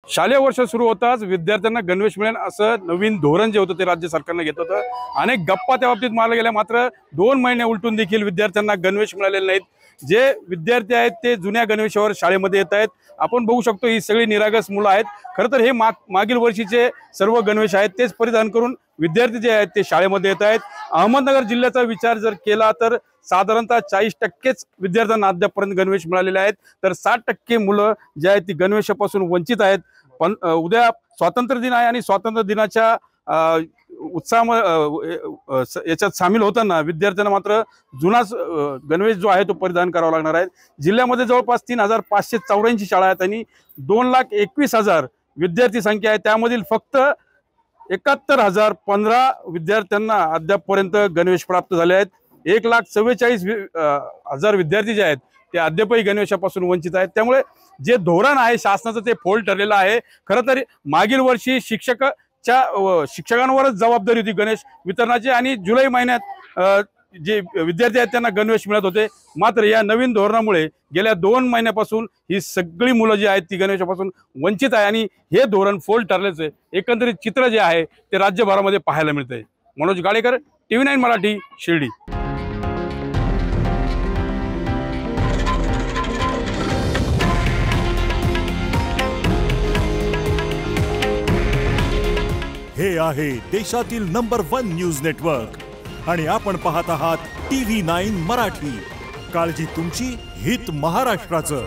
शालेय वर्ष सुरू होताच विद्यार्थ्यांना गणवेश मिळेल असं नवीन धोरण जे होतं ते राज्य सरकारने घेतलं होतं। अनेक गप्पा त्या बाबतीत मारल्या गेल्या, मात्र 2 महिने उलटून देखील विद्यार्थ्यांना गणवेश मिळालेले नाहीत। जे विद्यार्थी आहेत ते जुन्या गणवेशावर शाळेमध्ये येत आहेत। आपण बघू शकतो ही सगळी निरागस मुलं आहेत। खरं तर हे मागील वर्षीचे सर्व गणवेश आहेत तेच परिधान करून विद्यार्थी जे आहेत ते शाळेमध्ये येत आहेत। अहमदनगर जिल्ह्याचा विचार जर केला तर साधारणतः 40% विद्यार्थ्यांना अद्यापपर्यंत गणवेश मिळालेले आहेत, तर 60% मुलं जे आहेत ती गणवेशापासून वंचित आहेत। पण उद्या स्वातंत्र्य दिन आहे आणि स्वातंत्र्य दिनाच्या याच्यात सामील होताना विद्यार्थ्यांना मात्र जुनाच गणवेश जो आहे तो परिधान करावा लागणार आहे। जिल्ह्यामध्ये जवळपास 3584 शाळा आहेत आणि 2,21,000 विद्यार्थी संख्या आहे। त्यामधील फक्त 71,015 विद्यार्थ्यांना अद्यापपर्यंत गणवेश प्राप्त झाले आहेत। 1,44,000 विद्यार्थी जे आहेत ते अद्यापही गणवेशापासून वंचित आहेत। त्यामुळे जे धोरण आहे शासनाचं ते फोल ठरलेलं आहे। खरं तर मागील वर्षी शिक्षकांवरच जबाबदारी होती गणेश वितरणाची आणि जुलै महिन्यात जे विद्यार्थी आहेत त्यांना गणवेश मिळत होते। मात्र या नवीन धोरणामुळे गेल्या 2 महिन्यापासून ही सगळी मुलं जी आहेत ती गणवेशापासून वंचित आहे आणि हे धोरण फोल ठरल्याचे एकंदरीत चित्र जे आहे ते राज्यभरामध्ये पाहायला मिळतंय। मनोज गाडेकर, TV9 मराठी, शिर्डी। हे आहे देशातील नंबर 1 न्यूज नेटवर्क आणि आपण पाहत आहात TV9 मराठी। काळजी तुमची, हित महाराष्ट्राचं।